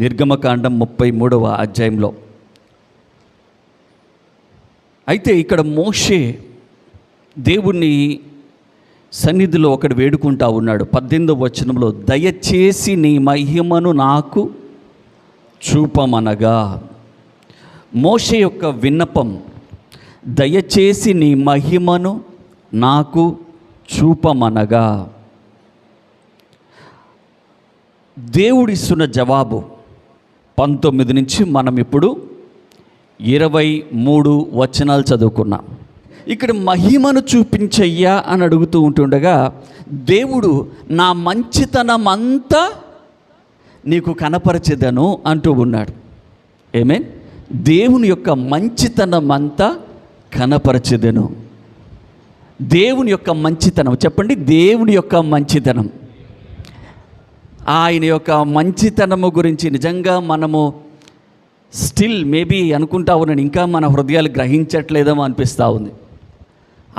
నిర్గమకాండం 33వ అధ్యాయంలో. అయితే ఇక్కడ మోషే దేవుని సన్నిధిలో ఒకడు వేడుకుంటా ఉన్నాడు. 18వ వచనంలో, దయచేసి నీ మహిమను నాకు చూపమనగా. మోషే యొక్క విన్నపం, దయచేసి నీ మహిమను నాకు చూపమనగా. దేవుడిస్తున్న జవాబు 19 నుంచి మనం ఇప్పుడు 23 వచనాలు చదువుకున్నాం. ఇక్కడ మహిమను చూపించయ్యా అని అడుగుతూ ఉంటుండగా, దేవుడు నా మంచితనం అంతా నీకు కనపరచెదను అంటూ ఉన్నాడు. ఆమేన్. దేవుని యొక్క మంచితనం అంతా కనపరచెదను. దేవుని యొక్క మంచితనం చెప్పండి. దేవుని యొక్క మంచితనం, ఆయన యొక్క మంచితనము గురించి నిజంగా మనము స్టిల్ మేబీ అనుకుంటా ఉన్నాను, ఇంకా మన హృదయాలు గ్రహించట్లేదేమో అనిపిస్తూ ఉంది.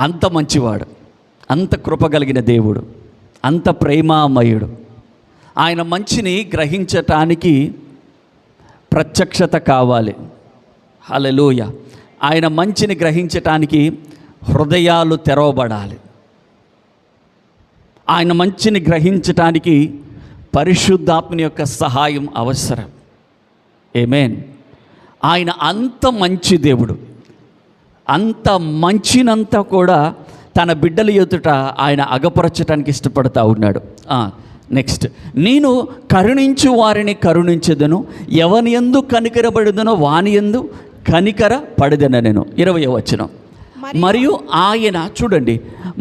అంత మంచివాడు, అంత కృపగలిగిన దేవుడు, అంత ప్రేమామయుడు. ఆయన మంచిని గ్రహించటానికి ప్రత్యక్షత కావాలి. హల్లెలూయ. ఆయన మంచిని గ్రహించటానికి హృదయాలు తెరవబడాలి. ఆయన మంచిని గ్రహించటానికి పరిశుద్ధాత్మని యొక్క సహాయం అవసరం. ఆమేన్. ఆయన అంత మంచి దేవుడు. అంత మంచినంతా కూడా తన బిడ్డల ఎదుట ఆయన అగపరచటానికి ఇష్టపడతా ఉన్నాడు. నెక్స్ట్, నేను కరుణించు వారిని కరుణించదను, ఎవని యందు కనికరపడదనో వాని యందు కనికర పడదన నేను. 20వ వచనం. మరియు ఆయన, చూడండి,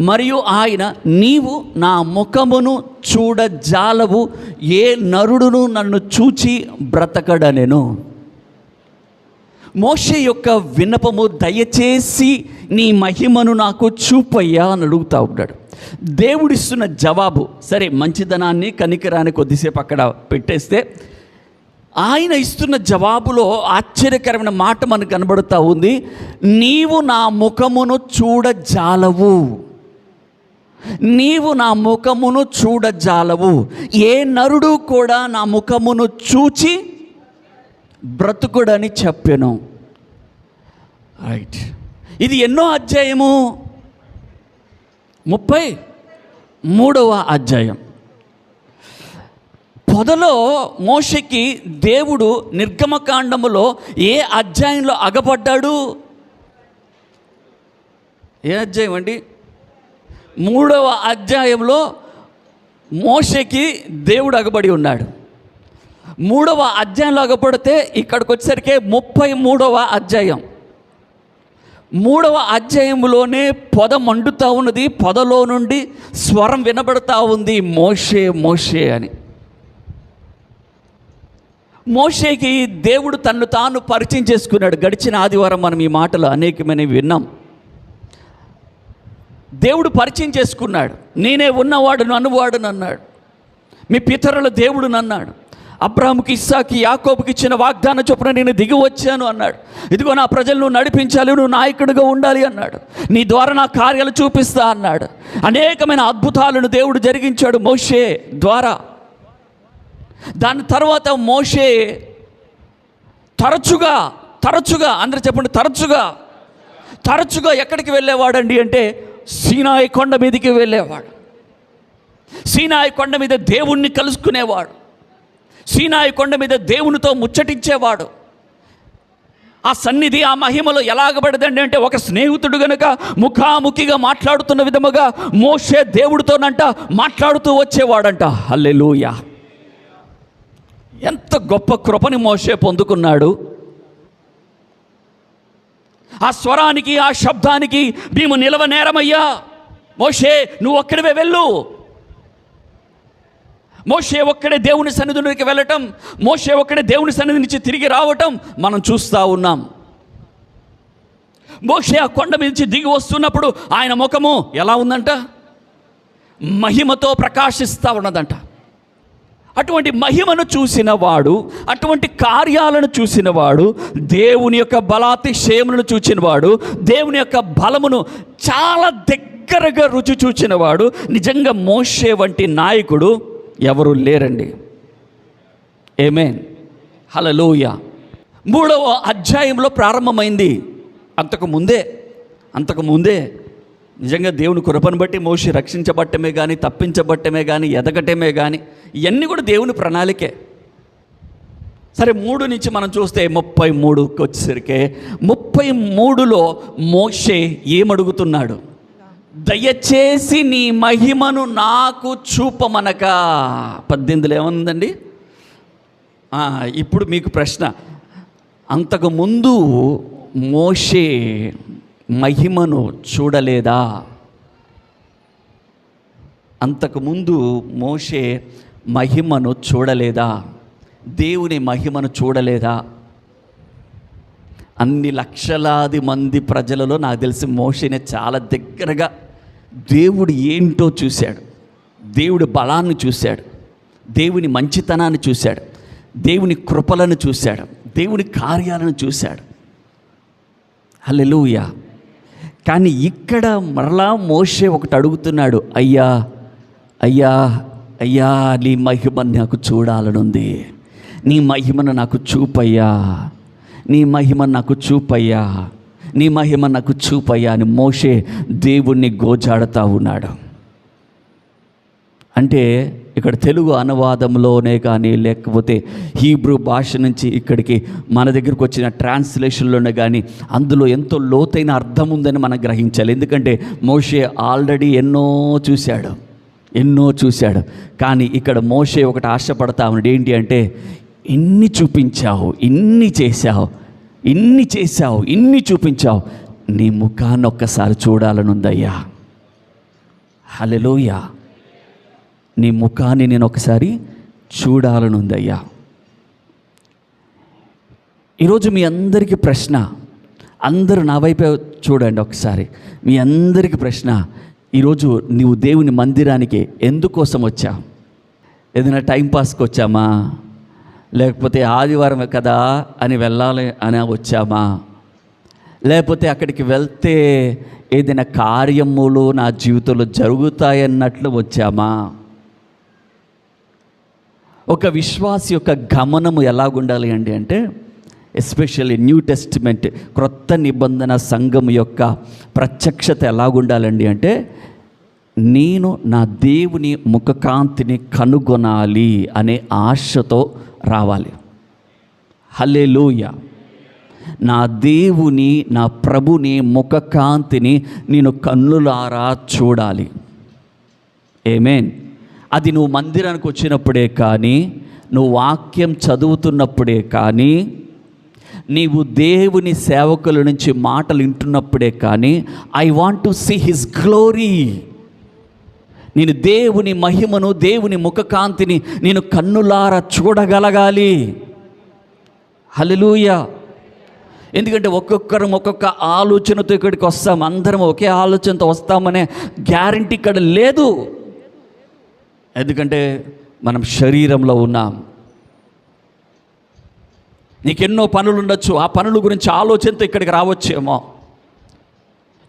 మరియు ఆయన, నీవు నా ముఖమును చూడజాలవు, ఏ నరుడును నన్ను చూచి బ్రతకడనెను. మోషే యొక్క విన్నపము, దయచేసి నీ మహిమను నాకు చూపయ్యా అని అడుగుతూ ఉన్నాడు. దేవుడిస్తున్న జవాబు, సరే మంచిదనాన్ని కనికరాన్ని కొద్దిసేపు అక్కడ పెట్టేస్తే, ఆయన ఇస్తున్న జవాబులో ఆశ్చర్యకరమైన మాట మనకు కనబడుతూ ఉంది. నీవు నా ముఖమును చూడజాలవు, నీవు నా ముఖమును చూడజాలవు, ఏ నరుడు కూడా నా ముఖమును చూచి బ్రతుకుడని చెప్పెను. రైట్. ఇది ఎన్నో అధ్యాయము? 33వ అధ్యాయం. పొదలో మోషేకి దేవుడు నిర్గమకాండములో ఏ అధ్యాయంలో అగపడ్డాడు? ఏ అధ్యాయం అండి? 3వ అధ్యాయంలో మోషేకి దేవుడు అగబడి ఉన్నాడు. 3వ అధ్యాయంలో అగపడితే ఇక్కడికి వచ్చేసరికి 33వ అధ్యాయం. 3వ అధ్యాయంలోనే పొద మండుతూ ఉన్నది. పొదలో నుండి స్వరం వినబడుతూ ఉంది, మోషే మోషే అని. మోషేకి దేవుడు తన్ను తాను పరిచయం చేసుకున్నాడు. గడిచిన ఆదివారం మనం ఈ మాటలు అనేకమైనవి విన్నాం. దేవుడు పరిచయం చేసుకున్నాడు. నేనే ఉన్నవాడును అనువాడును అన్నాడు. మీ పితరుల దేవుడును అన్నాడు. అబ్రాహాముకి, ఇస్సాకి, యాకోబుకి ఇచ్చిన వాగ్దాన చొప్పున నేను దిగి వచ్చాను అన్నాడు. ఇదిగో నా ప్రజలను నడిపించాలి, నువ్వు నాయకుడిగా ఉండాలి అన్నాడు. నీ ద్వారా నా కార్యాలు చూపిస్తా అన్నాడు. అనేకమైన అద్భుతాలను దేవుడు జరిగించాడు మోషే ద్వారా. దాని తర్వాత మోషే తరచుగా అందరూ చెప్పండి, తరచుగా ఎక్కడికి వెళ్ళేవాడండి అంటే సీనాయి కొండ మీదకి వెళ్ళేవాడు. సీనాయి కొండ మీద దేవుణ్ణి కలుసుకునేవాడు. సీనాయి కొండ మీద దేవునితో ముచ్చటించేవాడు. ఆ సన్నిధి, ఆ మహిమలో ఎలాగబడదండి అంటే, ఒక స్నేహితుడు గనుక ముఖాముఖిగా మాట్లాడుతున్న విధముగా మోషే దేవుడితోనంట మాట్లాడుతూ వచ్చేవాడంట. హల్లెలూయా. ఎంత గొప్ప కృపని మోషే పొందుకున్నాడు. ఆ స్వరానికి, ఆ శబ్దానికి మేము నిలవనేరమయ్యా, మోషే నువ్వు ఒక్కడివే వెళ్ళు. మోషే ఒక్కడే దేవుని సన్నిధికి వెళ్ళటం, మోషే ఒక్కడే దేవుని సన్నిధి నుంచి తిరిగి రావటం మనం చూస్తూ ఉన్నాం. మోషే ఆ కొండ మీద నుంచి దిగి వస్తున్నప్పుడు ఆయన ముఖము ఎలా ఉందంట? మహిమతో ప్రకాశిస్తూ ఉన్నదంట. అటువంటి మహిమను చూసినవాడు, అటువంటి కార్యాలను చూసినవాడు, దేవుని యొక్క బలాతిశయములను చూచినవాడు, దేవుని యొక్క బలమును చాలా దగ్గరగా రుచి చూచినవాడు, నిజంగా మోషే వంటి నాయకుడు ఎవరు లేరండి. ఆమేన్. హల్లెలూయా. 3వ అధ్యాయంలో ప్రారంభమైంది. అంతకుముందే నిజంగా దేవుని కృపను బట్టి మోషే రక్షించబట్టమే కానీ, తప్పించబట్టమే కానీ, ఎదగటమే కానీ, ఇవన్నీ కూడా దేవుని ప్రణాళికే. సరే, 3 నుంచి మనం చూస్తే 33కి వచ్చేసరికి 33లో మోషే ఏమడుగుతున్నాడు? దయచేసి నీ మహిమను నాకు చూపమనక. 18లో ఏముందండి? ఇప్పుడు మీకు ప్రశ్న, అంతకుముందు మోషే మహిమను చూడలేదా? అంతకుముందు మోషే మహిమను చూడలేదా? దేవుని మహిమను చూడలేదా? అన్ని లక్షలాది మంది ప్రజలలో నాకు తెలిసి మోషేనే చాలా దగ్గరగా దేవుడు ఏంటో చూశాడు, దేవుడి బలాన్ని చూశాడు, దేవుని మంచితనాన్ని చూశాడు, దేవుని కృపలను చూశాడు, దేవుని కార్యాలను చూశాడు. హల్లెలూయా. కానీ ఇక్కడ మరలా మోషే ఒకటి అడుగుతున్నాడు, అయ్యా అయ్యా అయ్యా నీ మహిమను నాకు చూడాలనుంది, నీ మహిమను నాకు చూపయ్యా, నీ మహిమను నాకు చూపయ్యా, నీ మహిమ నాకు చూపయ్యా అని మోషే దేవుణ్ణి గోజాడుతూ ఉన్నాడు. అంటే ఇక్కడ తెలుగు అనువాదంలోనే కానీ, లేకపోతే హీబ్రూ భాష నుంచి ఇక్కడికి మన దగ్గరికి వచ్చిన ట్రాన్స్లేషన్లోనే కానీ అందులో ఎంతో లోతైన అర్థం ఉందని మనం గ్రహించాలి. ఎందుకంటే మోషే ఆల్రెడీ ఎన్నో చూశాడు. కానీ ఇక్కడ మోషే ఒకటి ఆశపడతా ఉన్నాడు, ఏంటి అంటే, ఇన్ని చూపించావు, ఇన్ని చేశావు, ఇన్ని చూపించావు, నీ ముఖాన్ని ఒక్కసారి చూడాలనుందయ్యా. హల్లెలూయా. నీ ముఖాన్ని నేను ఒకసారి చూడాలనుందయ్యా. ఈరోజు మీ అందరికీ ప్రశ్న, అందరూ నా వైపే చూడండి ఒకసారి. మీ అందరికీ ప్రశ్న, ఈరోజు నీవు దేవుని మందిరానికి ఎందుకోసం వచ్చావు? ఏదైనా టైంపాస్కి వచ్చామా? లేకపోతే ఆదివారం కదా అని వెళ్ళాలి అని వచ్చామా? లేకపోతే అక్కడికి వెళ్తే ఏదైనా కార్యములు నా జీవితంలో జరుగుతాయన్నట్లు వచ్చామా? ఒక విశ్వాసి యొక్క గమనము ఎలాగుండాలి అంటే ఎస్పెషల్లీ న్యూ టెస్టిమెంట్, క్రొత్త నిబంధన సంఘం యొక్క ప్రత్యక్షత ఎలాగుండాలండి అంటే, నేను నా దేవుని ముఖకాంతిని కనుగొనాలి అనే ఆశతో రావాలి. హల్లెలూయా. నా దేవుని, నా ప్రభుని ముఖకాంతిని నేను కన్నులారా చూడాలి. ఆమేన్. అది నువ్వు మందిరానికి వచ్చినప్పుడే కానీ, నువ్వు వాక్యం చదువుతున్నప్పుడే కానీ, నీవు దేవుని సేవకుల నుంచి మాటలు వింటున్నప్పుడే కానీ, I want to see his glory. నేను దేవుని మహిమను, దేవుని ముఖకాంతిని నేను కన్నులారా చూడగలగాలి. హల్లెలూయా. ఎందుకంటే ఒక్కొక్కరం ఒక్కొక్క ఆలోచనతో ఇక్కడికి వస్తాం, అందరం ఒకే ఆలోచనతో వస్తామనే గ్యారంటీ ఇక్కడ లేదు. ఎందుకంటే మనం శరీరంలో ఉన్నాం. నీకెన్నో పనులు ఉండొచ్చు, ఆ పనుల గురించి ఆలోచనతో ఇక్కడికి రావచ్చేమో.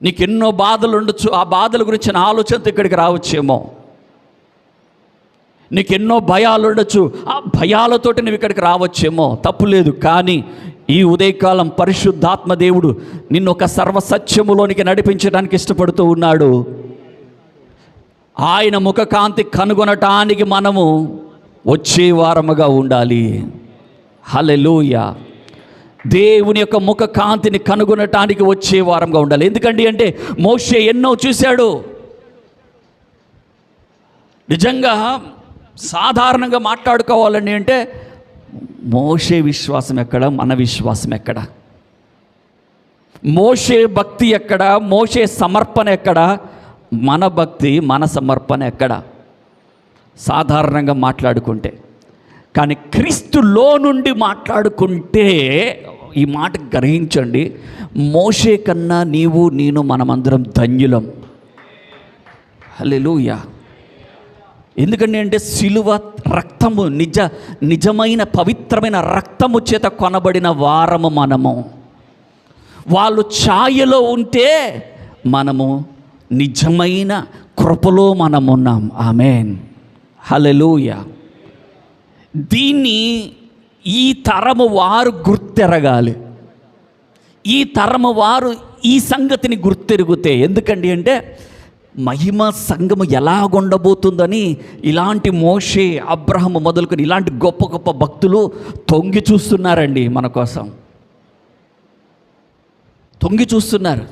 నీకెన్నో బాధలు ఉండొచ్చు, ఆ బాధల గురించిన ఆలోచనతో ఇక్కడికి రావచ్చేమో. నీకెన్నో భయాలు ఉండొచ్చు, ఆ భయాలతోటి నువ్వు ఇక్కడికి రావచ్చేమో. తప్పు లేదు. కానీ ఈ ఉదయకాలం పరిశుద్ధాత్మ దేవుడు నిన్ను ఒక సర్వసత్యములోనికి నడిపించడానికి ఇష్టపడుతూ ఉన్నాడు. ఆయన ముఖకాంతి కనుగొనటానికి మనము వచ్చే వారముగా ఉండాలి. హల్లెలూయా. దేవుని యొక్క ముఖకాంతిని కనుగొనటానికి వచ్చే వారంగా ఉండాలి. ఎందుకండి అంటే మోషే ఎన్నో చూశాడు. నిజంగా సాధారణంగా మాట్లాడుకోవాలండి అంటే మోషే విశ్వాసం ఎక్కడ, మన విశ్వాసం ఎక్కడ? మోషే భక్తి ఎక్కడ, మోషే సమర్పణ ఎక్కడ, మన భక్తి మన సమర్పణ ఎక్కడ? సాధారణంగా మాట్లాడుకుంటే. కానీ క్రీస్తులో నుండి మాట్లాడుకుంటే ఈ మాట గ్రహించండి, మోషే కన్నా నీవు నేను మనమందరం ధన్యులం. హల్లెలూయా. ఎందుకంటే అంటే సిలువ రక్తము, నిజమైన పవిత్రమైన రక్తము చేత కొనబడిన వారము మనము. వాళ్ళు ఛాయలో ఉంటే మనము నిజమైన కృపలో మనమున్నాం. ఆమేన్. హల్లెలూయా. దీన్ని ఈ తరము వారు గుర్తెరగాలి. ఈ తరము వారు ఈ సంగతిని గుర్తెరుగుతే, ఎందుకండి అంటే మహిమ సంఘము ఎలాగుండబోతుందని ఇలాంటి మోషే, అబ్రహాము మొదలుకొని ఇలాంటి గొప్ప గొప్ప భక్తులు తొంగి చూస్తున్నారండి. మన కోసం తొంగి చూస్తున్నారు.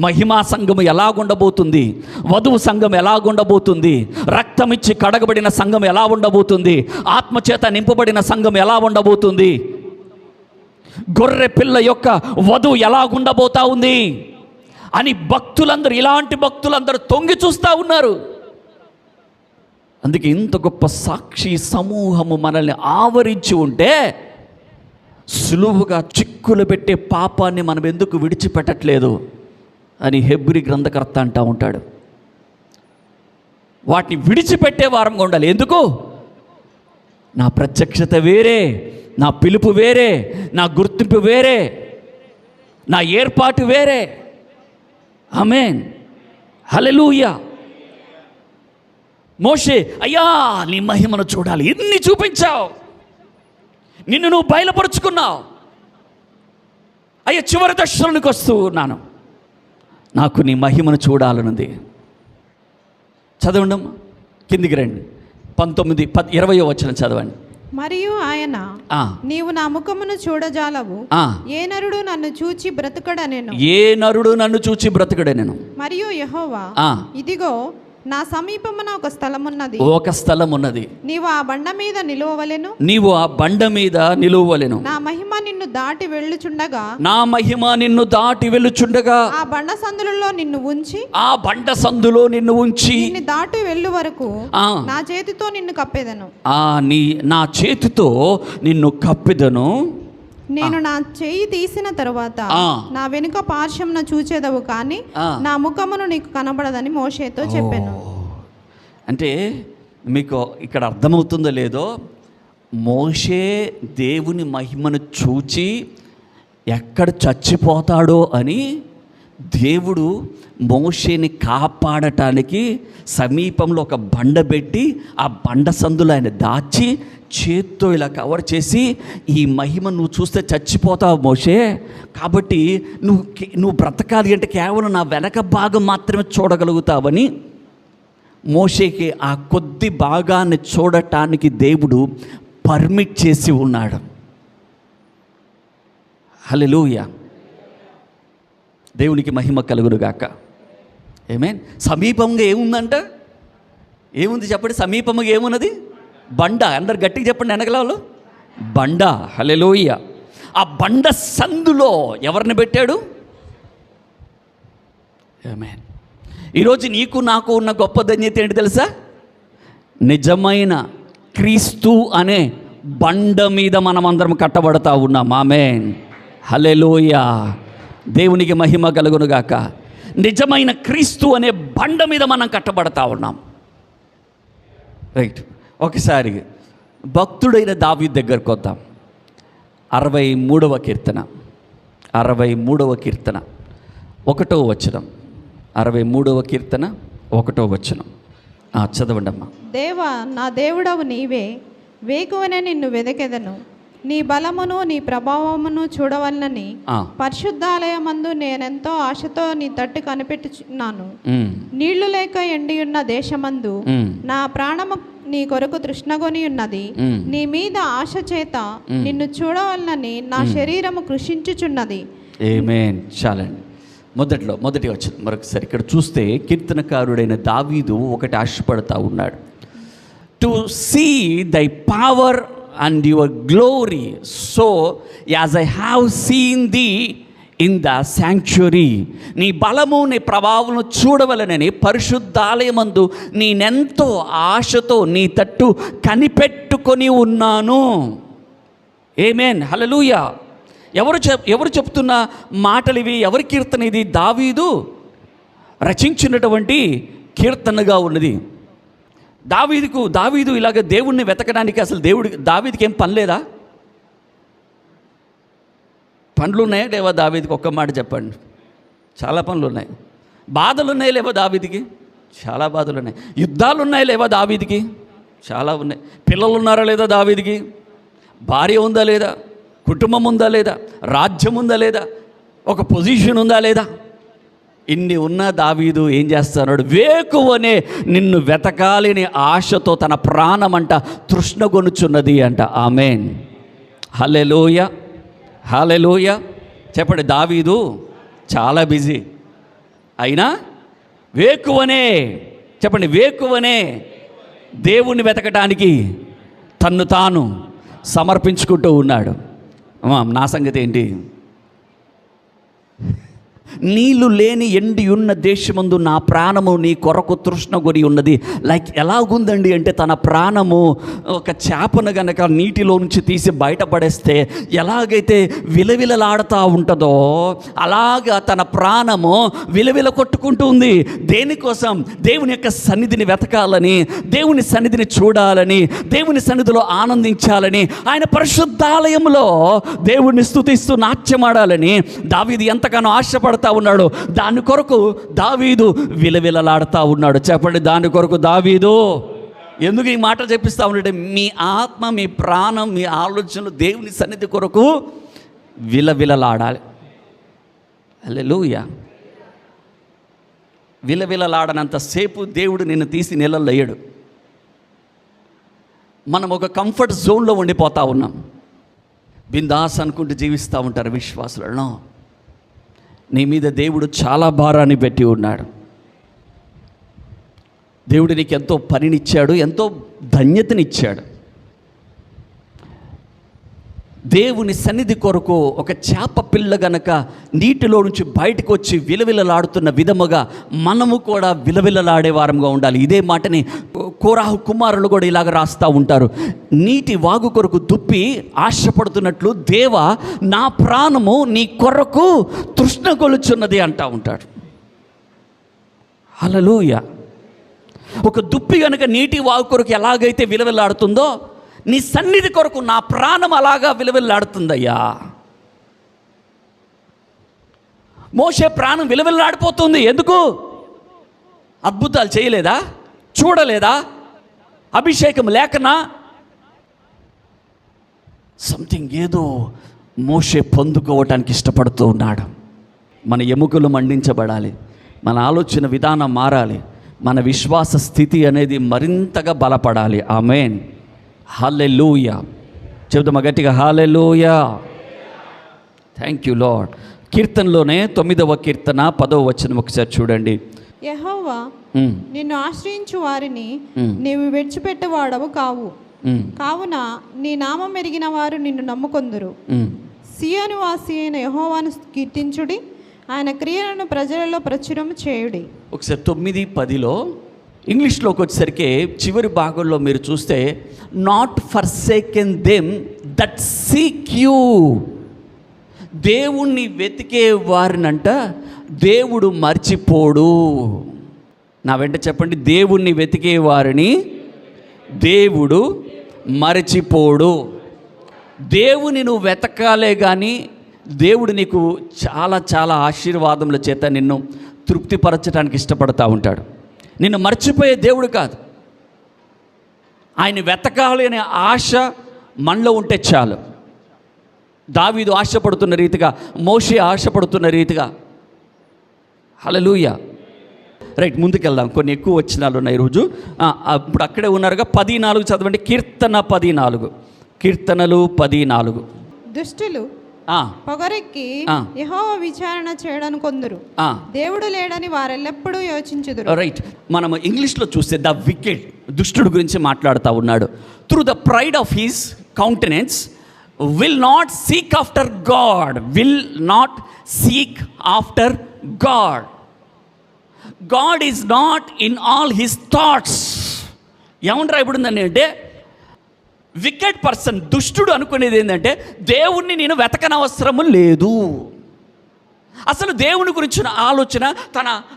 మహిమా సంఘము ఎలాగుండబోతుంది, వధువు సంఘం ఎలాగుండబోతుంది, రక్తమిచ్చి కడగబడిన సంఘం ఎలా ఉండబోతుంది, ఆత్మచేత నింపబడిన సంఘం ఎలా ఉండబోతుంది, గొర్రె పిల్ల యొక్క వధువు ఎలాగుండబోతా ఉంది అని భక్తులందరూ, ఇలాంటి భక్తులందరూ తొంగి చూస్తూ ఉన్నారు. అందుకే ఇంత గొప్ప సాక్షి సమూహము మనల్ని ఆవరించి ఉంటే సులువుగా చిక్కులు పెట్టే పాపాన్ని మనం ఎందుకు విడిచిపెట్టట్లేదు అని హెబ్రీ గ్రంథకర్త అంటూ ఉంటాడు. వాటిని విడిచిపెట్టే వారంగా ఉండాలి. ఎందుకు? నా ప్రత్యక్షత వేరే, నా పిలుపు వేరే, నా గుర్తింపు వేరే, నా ఏర్పాటు వేరే. ఆమేన్, హల్లెలూయా. మోషే, అయ్యా నీ మహిమను చూడాలి, ఎన్ని చూపించావు, నిన్ను నువ్వు బయలుపరుచుకున్నావు, అయ్యా చివరి దర్శనానికి వస్తూ ఉన్నాను, నాకు నీ మహిమను చూడాలనుంది. చదవండి, కిందికి రండి. 20 వచనం చదవండి. మరియు ఆయన, నీవు నా ముఖమును చూడజాలవు, ఏ నరుడు నన్ను చూచి బ్రతుకడనెను. మరియు యెహోవా, ఇదిగో నా సమీపమున ఒక స్థలం ఉన్నది, నీవు ఆ బండ మీద నిలువవలెను. నా మహిమ నిన్ను దాటి వెళ్ళుచుండగా ఆ బండ సందులలో నిన్ను ఉంచి నిన్ను దాటి వెళ్ళు వరకు నా చేతితో నిన్ను కప్పెదను. నేను నా చెయ్యి తీసిన తరువాత నా వెనుక పార్శ్వమున చూచేదవు, కానీ నా ముఖమును నీకు కనబడదని మోషేతో చెప్పాను. అంటే మీకు ఇక్కడ అర్థమవుతుందో లేదో, మోషే దేవుని మహిమను చూచి ఎక్కడ చచ్చిపోతాడో అని దేవుడు మోషేని కాపాడటానికి సమీపంలో ఒక బండ పెట్టి ఆ బండ సందులో ఆయన దాచి చేత్తో ఇలా కవర్ చేసి, ఈ మహిమ నువ్వు చూస్తే చచ్చిపోతావు మోషే, కాబట్టి నువ్వు బ్రతకాలి అంటే కేవలం నా వెనక భాగం మాత్రమే చూడగలుగుతావని మోషేకి ఆ కొద్ది భాగాన్ని చూడటానికి దేవుడు పర్మిట్ చేసి ఉన్నాడు. హల్లెలూయా, దేవునికి మహిమ కలుగునుగాక. ఆమేన్. సమీపంగా ఏముంది చెప్పండి? సమీపంగా ఏమున్నది? బండ. అందరు గట్టిగా చెప్పండి, వెనకలలో బండ. హల్లెలూయా. ఆ బండ సందులో ఎవరిని పెట్టాడు? ఆమేన్. ఈరోజు నీకు నాకు ఉన్న గొప్ప ధన్యత ఏంటి తెలుసా? నిజమైన క్రీస్తు అనే బండ మీద మనమందరం కట్టబడతా ఉన్నాం. ఆమేన్, హల్లెలూయా. దేవునికి మహిమ కలుగునుగాక. నిజమైన క్రీస్తు అనే బండ మీద మనం కట్టబడతా ఉన్నాం. రైట్. ఒకసారి భక్తుడైన దావీదు దగ్గరకు వద్దాం. 63వ కీర్తన 1వ వచనం. 63వ కీర్తన 1వ వచనం చదవండి అమ్మా. దేవా, నా దేవుడవు నీవే, వేకువనే నిన్ను వెదకెదను. నీ బలమును నీ ప్రభావమును చూడవలనని పరిశుద్ధాలయమందు నేనెంతో ఆశతో నీ తట్టు కనిపెట్టుచున్నాను. నీళ్లు లేక ఎండి ఉన్న దేశమందు నా ప్రాణము నీ కొరకు తృష్ణగొని ఉన్నది. నీ మీద ఆశ చేత నిన్ను చూడవలనని నా శరీరము కృషించుచున్నది. ఆమేన్. చాలండి. మొదటి వచ్చింది. మరొకసారి ఇక్కడ చూస్తే కీర్తనకారుడైన దావీదు ఒకటి ఆశపడతా ఉన్నాడు. To see thy power and your glory, so as I have seen thee in the sanctuary. నీ బలము నీ ప్రభావం చూడవలనని పరిశుద్ధాలయమందు నేనెంతో ఆశతో నీ తట్టు కనిపెట్టుకొని ఉన్నాను. ఆమేన్, హల్లెలూయా. ఎవరు చెప్తున్న మాటలు ఇవి? ఎవరి కీర్తన ఇది? దావీదు రచించినటువంటి కీర్తనగా ఉన్నది. దావీదు ఇలాగ దేవుణ్ణి వెతకడానికి అసలు దావీదుకి ఏం పని లేదా? పనులు ఉన్నాయా లేవా దావీదుకి? ఒక్క మాట చెప్పండి. చాలా పనులు ఉన్నాయి. బాధలు ఉన్నాయి లేవా దావీదుకి? చాలా బాధలు ఉన్నాయి. యుద్ధాలు ఉన్నాయి లేవా దావీదుకి? చాలా ఉన్నాయి. పిల్లలు ఉన్నారా లేదా దావీదుకి? భార్య ఉందా లేదా, కుటుంబం ఉందా లేదా, రాజ్యం ఉందా లేదా, ఒక పొజిషన్ ఉందా లేదా, ఇన్ని ఉన్న దావీదు ఏం చేస్తున్నాడు? వేకువనే నిన్ను వెతకాలని ఆశతో తన ప్రాణమంట తృష్ణగొనుచున్నది అంట. ఆమేన్, హల్లెలూయా, హల్లెలూయా. చెప్పండి, దావీదు చాలా బిజీ అయినా వేకువనే, చెప్పండి, వేకువనే దేవుణ్ణి వెతకటానికి తన్ను తాను సమర్పించుకుంటూ ఉన్నాడు. నా సంగతి ఏంటి? నీళ్లు లేని ఎండి ఉన్న దేశమందు నా ప్రాణము నీ కొరకు తృష్ణగొని ఉన్నది. లైక్ ఎలాగుందండి అంటే, తన ప్రాణము ఒక చేపను గనక నీటిలో నుంచి తీసి బయటపడేస్తే ఎలాగైతే విలవిలలాడుతూ ఉంటుందో అలాగా తన ప్రాణము విలవిల కొట్టుకుంటూ ఉంది. దేనికోసం? దేవుని యొక్క సన్నిధిని వెతకాలని, దేవుని సన్నిధిని చూడాలని, దేవుని సన్నిధిలో ఆనందించాలని, ఆయన పరిశుద్ధాలయంలో దేవుణ్ణి స్తుతిస్తూ నాట్యమాడాలని దావీదు ఎంతగానో ఆశపడతా ఉన్నాడు. దాని కొరకు దావీదు విలవిలలాడుతూ ఉన్నాడు. చెప్పండి, దాని కొరకు దావీదు. ఎందుకు ఈ మాట చెప్పిస్తా ఉన్నాడంటే, మీ ఆత్మ, మీ ప్రాణం, మీ ఆలోచనలు దేవుని సన్నిధి కొరకు విలవిలలాడాలి. హల్లెలూయా. విలవిలలాడనంతసేపు దేవుడు నిన్ను తీసి నీళ్ళల్లో వేయడు. మనం ఒక కంఫర్ట్ జోన్లో ఉండిపోతూ ఉన్నాం. బిందాస్ అనుకుంటూ జీవిస్తూ ఉంటారు విశ్వాసులను. నీ మీద దేవుడు చాలా భారాన్ని పెట్టి ఉన్నాడు. దేవుడు నీకు ఎంతో పనినిచ్చాడు, ఎంతో ధన్యతనిచ్చాడు. దేవుని సన్నిధి కొరకు ఒక చేప పిల్ల గనక నీటిలో నుంచి బయటకు వచ్చి విలవిలలాడుతున్న విధముగా మనము కూడా విలవిలలాడే వారంగా ఉండాలి. ఇదే మాటని కోరాహు కుమారులు కూడా ఇలాగ రాస్తూ ఉంటారు. నీటి వాగు కొరకు దుప్పి ఆశపడుతున్నట్లు దేవా నా ప్రాణము నీ కొరకు తృష్ణగొలుచున్నది అంటూ ఉంటాడు. హల్లెలూయా. ఒక దుప్పి కనుక నీటి వాగు కొరకు ఎలాగైతే విలవిలాడుతుందో, నీ సన్నిధి కొరకు నా ప్రాణం అలాగా విలవిల్లాడుతుందయ్యా. మోషే ప్రాణం విలవిల్లాడిపోతుంది. ఎందుకు? అద్భుతాలు చేయలేదా? చూడలేదా? అభిషేకం లేకనా? సంథింగ్ ఏదో మోషే పొందుకోవటానికి ఇష్టపడుతూ ఉన్నాడు. మన ఎముకలు మండించబడాలి, మన ఆలోచన విధానం మారాలి, మన విశ్వాస స్థితి అనేది మరింతగా బలపడాలి. ఆమేన్, హల్లెలూయా. చెబుతామా గట్టిగా? హల్లెలూయా. Thank you Lord. కీర్తనలోనే 9వ కీర్తన 10వ వచనం ఒకసారి చూడండి. యెహోవా నిన్ను ఆశ్రయించు వారిని నీవు విడిచిపెట్టేవాడవు కావు. కావున నీ నామం ఎరిగిన వారు నిన్ను నమ్ముకొందురు. సియోను వాసి అయిన యెహోవాను కీర్తించుడి, ఆయన క్రియలను ప్రజలలో ప్రచురం చేయుడి. ఒకసారి 9:10లో ఇంగ్లీష్లోకి వచ్చేసరికి చివరి భాగంలో మీరు చూస్తే, not forsaken them that seek you. దేవుణ్ణి వెతికే వారినంట దేవుడు మర్చిపోడు. నా వెంట చెప్పండి, దేవుణ్ణి వెతికే వారిని దేవుడు మరచిపోడు. దేవుని నువ్వు వెతకాలే కానీ దేవుడు నీకు చాలా చాలా ఆశీర్వాదముల చేత నిన్ను తృప్తిపరచడానికి ఇష్టపడతా ఉంటాడు. నిన్ను మర్చిపోయే దేవుడు కాదు. ఆయన వెతకాలి అనే ఆశ మనలో ఉంటే చాలు. దావీదు ఆశపడుతున్న రీతిగా, మోషే ఆశపడుతున్న రీతిగా. హల్లెలూయా. రైట్, ముందుకెళ్దాం. కొన్ని ఎక్కువ వచనాలు ఉన్నాయి ఈరోజు. ఇప్పుడు అక్కడే ఉన్నారుగా. 14 చదవండి. కీర్తన 14. కీర్తనలు 14. దుష్టులు పొగరెక్కి యెహోవా విచారణ చేయడం కొందరు, దేవుడు లేడని వారెల్లప్పుడూ యోచించుదురు. రైట్, మనం ఇంగ్లీష్లో చూస్తే ద వికెడ్, దుష్టుడు గురించి మాట్లాడుతూ ఉన్నాడు. Through the pride of his countenance will not seek after God, will not seek after God. God is not in all his thoughts. ఏమంటారా ఇప్పుడు అంటే, వికెడ్ పర్సన్, దుష్టుడు అనుకునేది ఏంటంటే, దేవుణ్ణి నేను వెతకనవసరము లేదు. అసలు దేవుని గురించిన ఆలోచన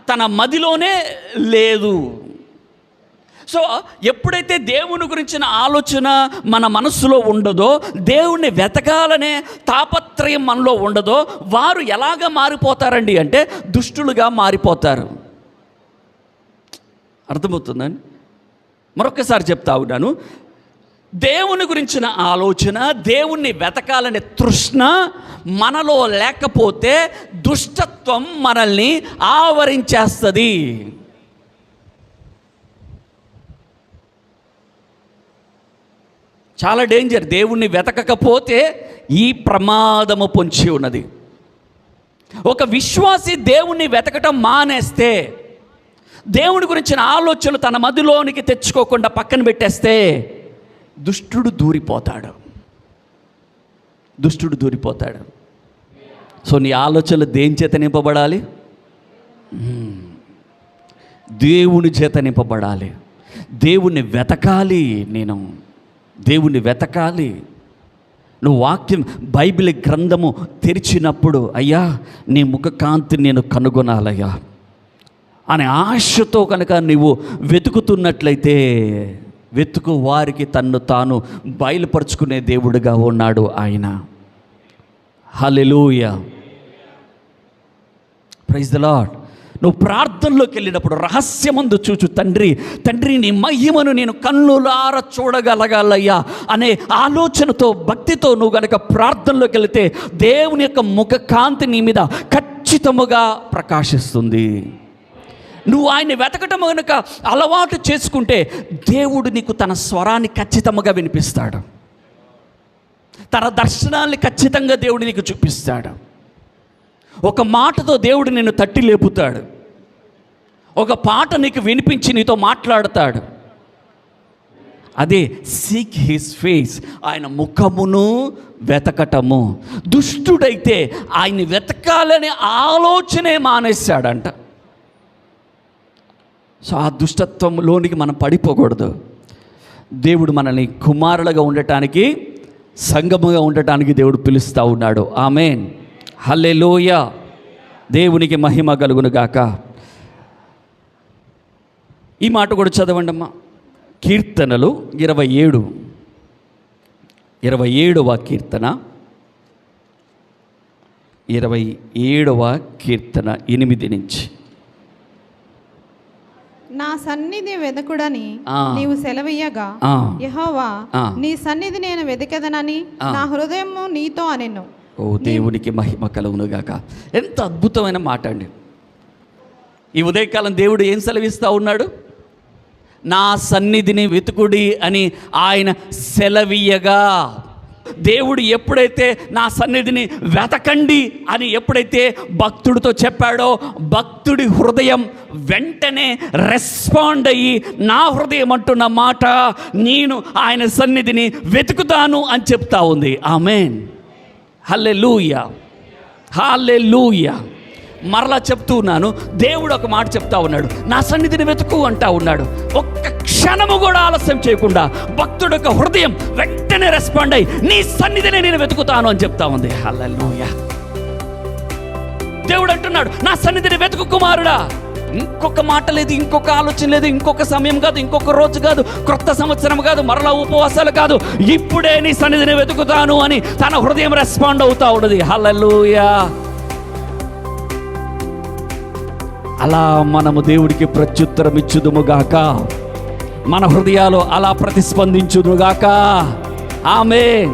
తన మదిలోనే లేదు. సో ఎప్పుడైతే దేవుని గురించిన ఆలోచన మన మనస్సులో ఉండదో, దేవుణ్ణి వెతకాలనే తాపత్రయం మనలో ఉండదో, వారు ఎలాగ మారిపోతారండి అంటే దుష్టులుగా మారిపోతారు. అర్థమవుతుందండి? మరొకసారి చెప్తా ఉన్నాను. దేవుని గురించిన ఆలోచన, దేవుణ్ణి వెతకాలనే తృష్ణ మనలో లేకపోతే దుష్టత్వం మనల్ని ఆవరించేస్తుంది. చాలా డేంజర్. దేవుణ్ణి వెతకకపోతే ఈ ప్రమాదము పొంచి ఉన్నది. ఒక విశ్వాసి దేవుణ్ణి వెతకటం మానేస్తే, దేవుని గురించిన ఆలోచనలు తన మదిలోనికి తెచ్చుకోకుండా పక్కన పెట్టేస్తే దుష్టుడు దూరిపోతాడు. సో నీ ఆలోచనలు దేని చేత నింపబడాలి? దేవుని చేత నింపబడాలి. దేవుణ్ణి వెతకాలి. దేవుణ్ణి వెతకాలి. నువ్వు వాక్యం, బైబిల్ గ్రంథము తెరిచినప్పుడు, అయ్యా నీ ముఖ కాంతిని నేను కనుగొనాలయ్యా అనే ఆశతో కనుక నీవు వెతుకుతున్నట్లయితే, వెతుకు వారికి తన్ను తాను బయలుపరుచుకునే దేవుడిగా ఉన్నాడు ఆయన. హల్లెలూయా, ప్రైజ్ ది లార్డ్. నువ్వు ప్రార్థనలోకి వెళ్ళినప్పుడు రహస్యమందు చూచు తండ్రి నీ మహిమను నేను కన్నులార చూడగలగాలయ్యా అనే ఆలోచనతో, భక్తితో నువ్వు కనుక ప్రార్థనలోకి వెళితే దేవుని యొక్క ముఖ కాంతి నీ మీద ఖచ్చితముగా ప్రకాశిస్తుంది. నువ్వు ఆయన్ని వెతకటం కనుక అలవాటు చేసుకుంటే దేవుడు నీకు తన స్వరాన్ని ఖచ్చితంగా వినిపిస్తాడు. తన దర్శనాల్ని ఖచ్చితంగా దేవుడు నీకు చూపిస్తాడు. ఒక మాటతో దేవుడు నిన్ను తట్టి లేపుతాడు. ఒక పాట నీకు వినిపించి నీతో మాట్లాడతాడు. అదే సీక్ హిస్ ఫేస్, ఆయన ముఖమును వెతకటము. దుష్టుడైతే ఆయన్ని వెతకాలనే ఆలోచనే మానేశాడంట. సో ఆ దుష్టత్వంలోనికి మనం పడిపోకూడదు. దేవుడు మనల్ని కుమారులుగా ఉండటానికి, సంఘముగా ఉండటానికి దేవుడు పిలుస్తూ ఉన్నాడు. ఆమేన్, హల్లెలూయా. దేవునికి మహిమ కలుగును గాక. ఈ మాట కూడా చదవండి అమ్మా. కీర్తనలు 27వ కీర్తన, 27వ కీర్తన 8 నుంచి. నా సన్నిధి వెదకుడని నీవు సెలవీయగా, యెహోవా నీ సన్నిధి నేను వెదకెదనని నా హృదయము నీతో అనెను. ఓ దేవునికి మహిమ కలుగునుగాక. ఎంత అద్భుతమైన మాట అండి. ఈ ఉదయకాలం దేవుడు ఏం సెలవిస్తూ ఉన్నాడు? నా సన్నిధిని వెతుకుడి అని ఆయన సెలవీయగా, దేవుడు ఎప్పుడైతే నా సన్నిధిని వెతకండి అని ఎప్పుడైతే భక్తుడితో చెప్పాడో, భక్తుడి హృదయం వెంటనే రెస్పాండ్ అయ్యి, నా హృదయం అంటున్న మాట నేను ఆయన సన్నిధిని వెతుకుతాను అని చెప్తా ఉంది. ఆమేన్, హల్లెలూయా, హల్లెలూయా. మరలా చెప్తూ ఉన్నాను, దేవుడు ఒక మాట చెప్తా ఉన్నాడు, నా సన్నిధిని వెతుకు అంటా ఉన్నాడు. ఒక్క క్షణము కూడా ఆలస్యం చేయకుండా భక్తుడు యొక్క హృదయం వెంటనే రెస్పాండ్ అయ్యి, నీ సన్నిధిని నేను వెతుకుతాను అని చెప్తా ఉంది. హల్లెలూయా. దేవుడు అంటున్నాడు, నా సన్నిధిని వెతుకు కుమారుడా. ఇంకొక మాట లేదు, ఇంకొక ఆలోచన లేదు, ఇంకొక సమయం కాదు, ఇంకొక రోజు కాదు, క్రొత్త సంవత్సరం కాదు, మరలా ఉపవాసాలు కాదు, ఇప్పుడే నీ సన్నిధిని వెతుకుతాను అని తన హృదయం రెస్పాండ్ అవుతా ఉన్నది. హల్లెలూయా. అలా మనము దేవుడికి ప్రత్యుత్తరం ఇచ్చుదుముగాక, మన హృదయాలు అలా ప్రతిస్పందించుదుగాక. ఆమేన్.